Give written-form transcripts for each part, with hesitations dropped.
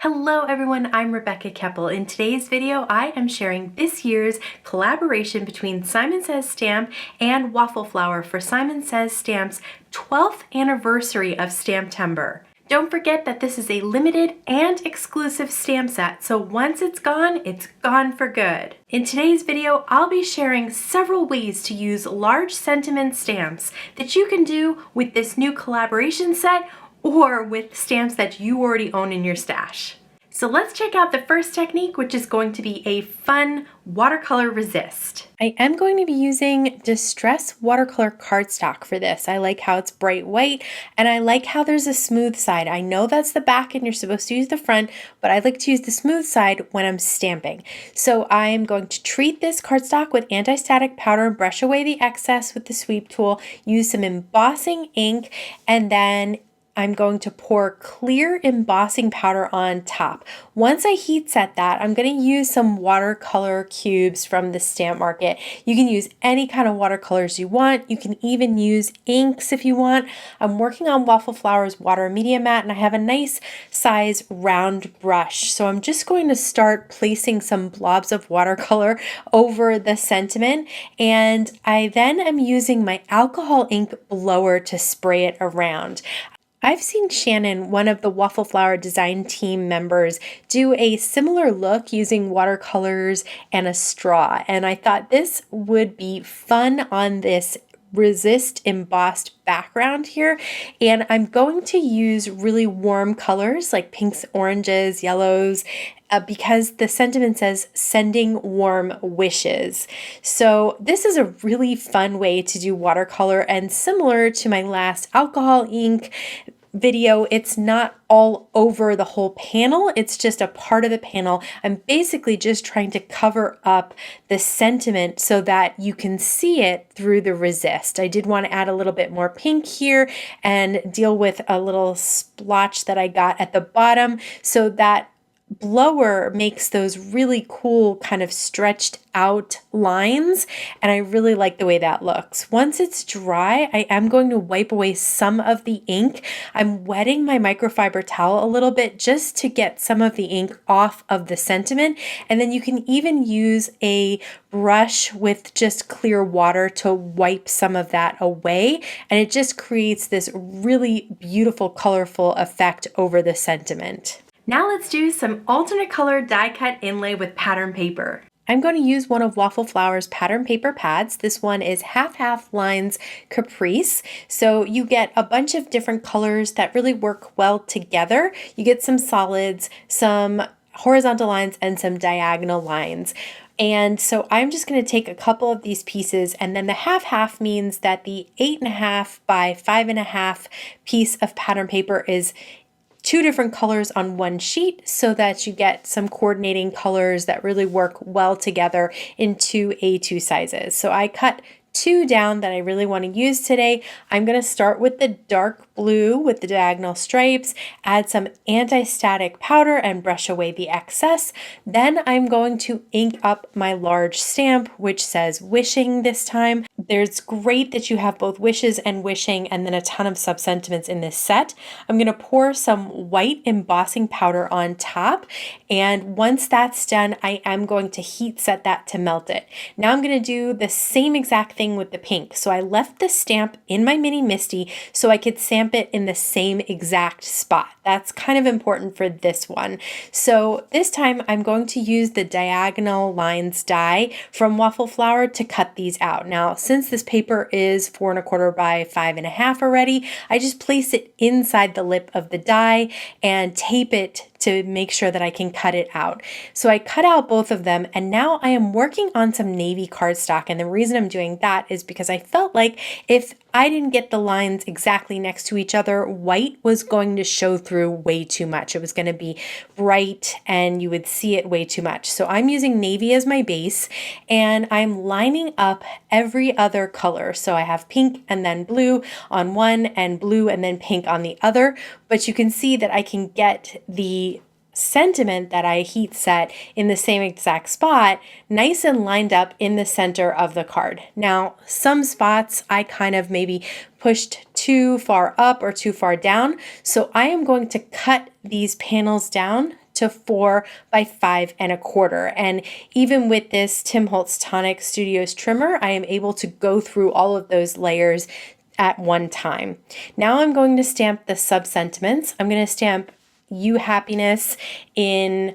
Hello everyone, I'm Rebecca Keppel. In today's video, I am sharing this year's collaboration between Simon Says Stamp and Waffle Flower for Simon Says Stamp's 12th anniversary of Stamptember. Don't forget that this is a limited and exclusive stamp set, so once it's gone for good. In today's video, I'll be sharing several ways to use large sentiment stamps that you can do with this new collaboration set or with stamps that you already own in your stash. So let's check out the first technique, which is going to be a fun watercolor resist. I am going to be using Distress watercolor cardstock for this. I like how it's bright white and I like how there's a smooth side. I know that's the back and you're supposed to use the front, but I like to use the smooth side when I'm stamping. So I'm going to treat this cardstock with anti-static powder, brush away the excess with the sweep tool, use some embossing ink, and then I'm going to pour clear embossing powder on top. Once I heat set that, I'm going to use some watercolor cubes from the stamp market. You can use any kind of watercolors you want. You can even use inks if you want. I'm working on Waffle Flower's Water Media Mat and I have a nice size round brush. So I'm just going to start placing some blobs of watercolor over the sentiment, and I then am using my alcohol ink blower to spray it around. I've seen Shannon, one of the Waffle Flower design team members, do a similar look using watercolors and a straw, and I thought this would be fun on this resist embossed background here. And I'm going to use really warm colors like pinks, oranges, yellows, because the sentiment says sending warm wishes. So this is a really fun way to do watercolor, and similar to my last alcohol ink video, it's not all over the whole panel, it's just a part of the panel. I'm basically just trying to cover up the sentiment so that you can see it through the resist. I did want to add a little bit more pink here and deal with a little splotch that I got at the bottom, so that blower makes those really cool kind of stretched out lines, and I really like the way that looks. Once it's dry, I am going to wipe away some of the ink. I'm wetting my microfiber towel a little bit just to get some of the ink off of the sentiment, and then you can even use a brush with just clear water to wipe some of that away, and it just creates this really beautiful colorful effect over the sentiment. Now let's do some alternate color die cut inlay with pattern paper. I'm going to use one of Waffle Flower's pattern paper pads. This one is half lines Caprice. So you get a bunch of different colors that really work well together. You get some solids, some horizontal lines, and some diagonal lines. And so I'm just going to take a couple of these pieces, and then the half means that the 8.5 by 5.5 piece of pattern paper is two different colors on one sheet, so that you get some coordinating colors that really work well together in two A2 sizes. So I cut two down that I really want to use today. I'm going to start with the dark blue with the diagonal stripes, add some anti-static powder and brush away the excess. Then I'm going to ink up my large stamp, which says wishing this time. There's great that you have both wishes and wishing and then a ton of sub-sentiments in this set. I'm going to pour some white embossing powder on top, and once that's done, I am going to heat set that to melt it. Now I'm going to do the same exact thing with the pink. So I left the stamp in my mini MISTI so I could stamp it in the same exact spot. That's kind of important for this one. So this time I'm going to use the diagonal lines die from Waffle Flower to cut these out. Now, since this paper is 4.25 by 5.5 already, I just place it inside the lip of the die and tape it to make sure that I can cut it out. So I cut out both of them, and now I am working on some navy cardstock, and the reason I'm doing that is because I felt like if I didn't get the lines exactly next to each other, white was going to show through way too much. It was going to be bright and you would see it way too much. So I'm using navy as my base, and I'm lining up every other color. So I have pink and then blue on one and blue and then pink on the other, but you can see that I can get the sentiment that I heat set in the same exact spot, nice and lined up in the center of the card. Now, some spots I kind of maybe pushed too far up or too far down, so I am going to cut these panels down to 4 by 5 1/4. And even with this Tim Holtz Tonic Studios trimmer, I am able to go through all of those layers at one time. Now I'm going to stamp the sub-sentiments. I'm going to stamp You Happiness in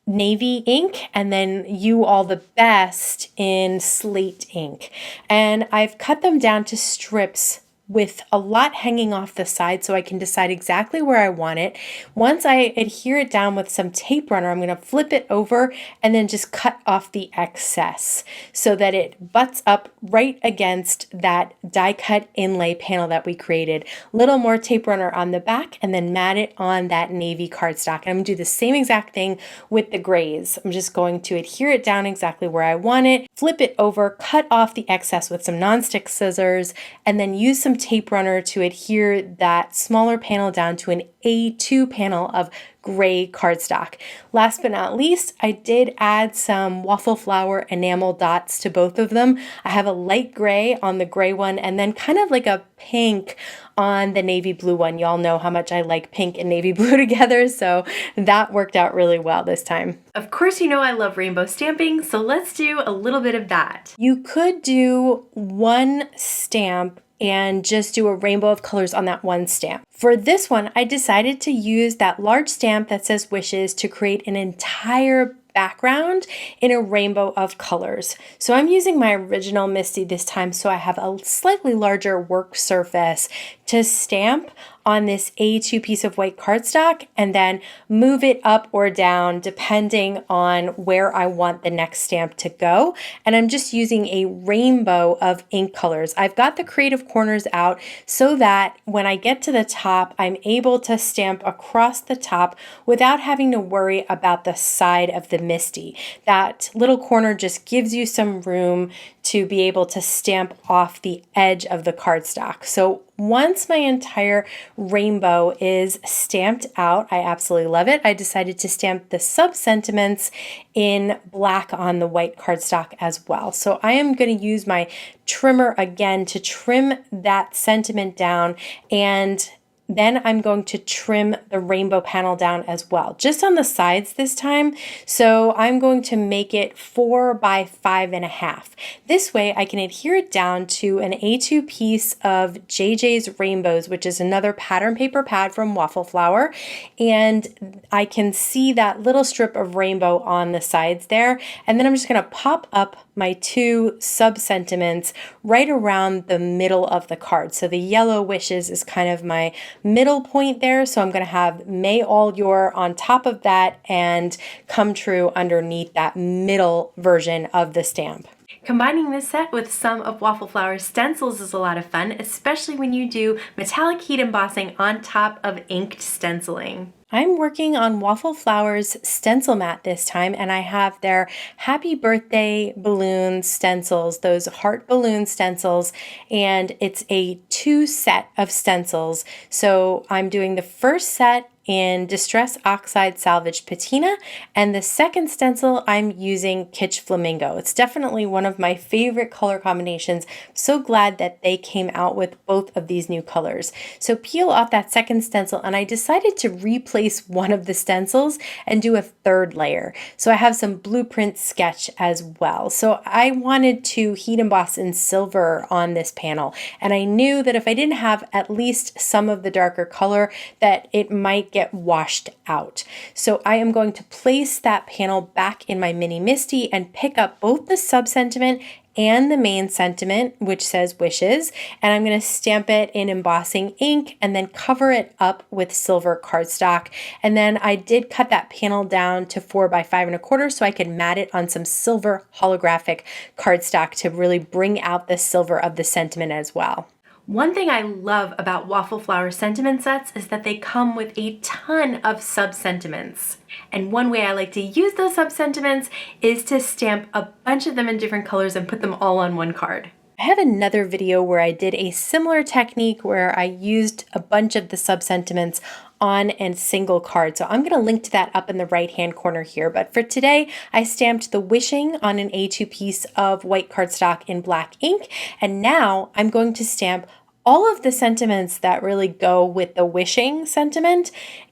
navy ink and then You All the Best in slate ink. And I've cut them down to strips with a lot hanging off the side so I can decide exactly where I want it. Once I adhere it down with some tape runner, I'm going to flip it over and then just cut off the excess so that it butts up right against that die cut inlay panel that we created. Little more tape runner on the back and then mat it on that navy cardstock. And I'm going to do the same exact thing with the grays. I'm just going to adhere it down exactly where I want it, flip it over, cut off the excess with some nonstick scissors, and then use some tape runner to adhere that smaller panel down to an A2 panel of gray cardstock. Last but not least, I did add some waffle flower enamel dots to both of them. I have a light gray on the gray one and then kind of like a pink on the navy blue one. Y'all know how much I like pink and navy blue together, so that worked out really well this time. Of course, you know I love rainbow stamping, so let's do a little bit of that. You could do one stamp and just do a rainbow of colors on that one stamp. For this one, I decided to use that large stamp that says wishes to create an entire background in a rainbow of colors. So I'm using my original Misty this time, so I have a slightly larger work surface to stamp on this A2 piece of white cardstock and then move it up or down depending on where I want the next stamp to go. And I'm just using a rainbow of ink colors. I've got the creative corners out so that when I get to the top, I'm able to stamp across the top without having to worry about the side of the Misty. That little corner just gives you some room to be able to stamp off the edge of the cardstock. So once my entire rainbow is stamped out, I absolutely love it. I decided to stamp the sub-sentiments in black on the white cardstock as well. So I am going to use my trimmer again to trim that sentiment down, and then I'm going to trim the rainbow panel down as well, just on the sides this time. So I'm going to make it 4 by 5 1/2. This way I can adhere it down to an A2 piece of JJ's Rainbows, which is another pattern paper pad from Waffle Flower. And I can see that little strip of rainbow on the sides there. And then I'm just gonna pop up my two sub-sentiments right around the middle of the card. So the yellow wishes is kind of my middle point there. So I'm going to have May All Your on top of that and Come True underneath that middle version of the stamp. Combining this set with some of Waffle Flower's stencils is a lot of fun, especially when you do metallic heat embossing on top of inked stenciling. I'm working on Waffle Flower's stencil mat this time, and I have their happy birthday balloon stencils, those heart balloon stencils, and it's a 2 set of stencils. So I'm doing the first set in Distress Oxide Salvage Patina, and the second stencil I'm using Kitsch Flamingo. It's definitely one of my favorite color combinations. I'm so glad that they came out with both of these new colors. So peel off that second stencil, and I decided to replace one of the stencils and do a third layer. So I have some blueprint sketch as well. So I wanted to heat emboss in silver on this panel, and I knew that if I didn't have at least some of the darker color, that it might get washed out. So I am going to place that panel back in my mini Misty and pick up both the sub-sentiment and the main sentiment, which says wishes, and I'm going to stamp it in embossing ink and then cover it up with silver cardstock. And then I did cut that panel down to 4 by 5 1/4 so I could mat it on some silver holographic cardstock to really bring out the silver of the sentiment as well. One thing I love about Waffle Flower sentiment sets is that they come with a ton of sub-sentiments. And one way I like to use those sub-sentiments is to stamp a bunch of them in different colors and put them all on one card. I have another video where I did a similar technique where I used a bunch of the sub-sentiments on a single card. So I'm going to link to that up in the right-hand corner here. But for today, I stamped the wishing on an A2 piece of white cardstock in black ink. And now I'm going to stamp all of the sentiments that really go with the wishing sentiment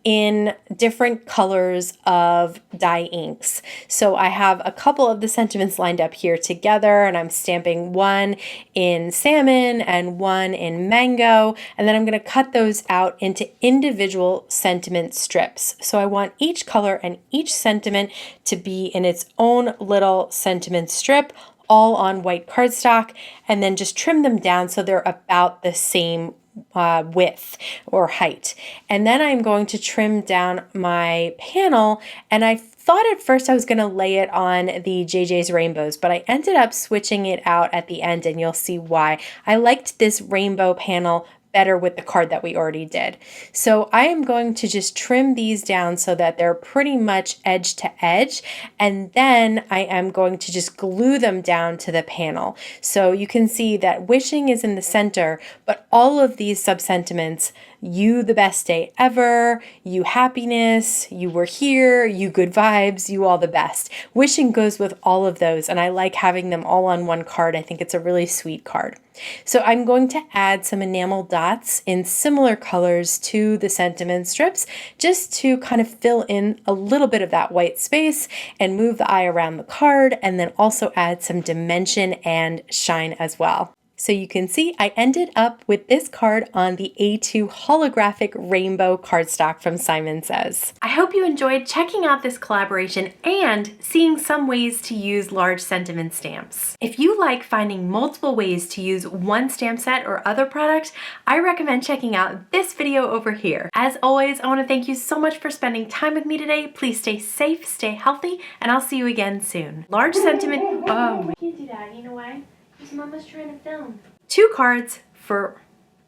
in different colors of dye inks. So I have a couple of the sentiments lined up here together, and I'm stamping one in salmon and one in mango, and then I'm going to cut those out into individual sentiment strips. So I want each color and each sentiment to be in its own little sentiment strip, all on white cardstock, and then just trim them down so they're about the same width or height. And then I'm going to trim down my panel, and I thought at first I was going to lay it on the JJ's Rainbows, but I ended up switching it out at the end, and you'll see why. I liked this rainbow panel better with the card that we already did. So I am going to just trim these down so that they're pretty much edge to edge, and then I am going to just glue them down to the panel. So you can see that wishing is in the center, but all of these sub-sentiments, you the best day ever, you happiness, you were here, you good vibes, you all the best. Wishing goes with all of those, and I like having them all on one card. I think it's a really sweet card. So I'm going to add some enamel dots in similar colors to the sentiment strips, just to kind of fill in a little bit of that white space and move the eye around the card, and then also add some dimension and shine as well. So you can see I ended up with this card on the A2 holographic rainbow cardstock from Simon Says. I hope you enjoyed checking out this collaboration and seeing some ways to use large sentiment stamps. If you like finding multiple ways to use one stamp set or other product, I recommend checking out this video over here. As always, I want to thank you so much for spending time with me today. Please stay safe, stay healthy, and I'll see you again soon. Large sentiment, oh, I can't do that, you know why? Because Mama's trying to film. 2 cards for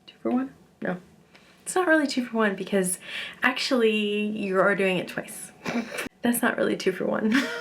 2 for 1? No, it's not really 2 for 1 because actually you are doing it twice. That's not really 2 for 1.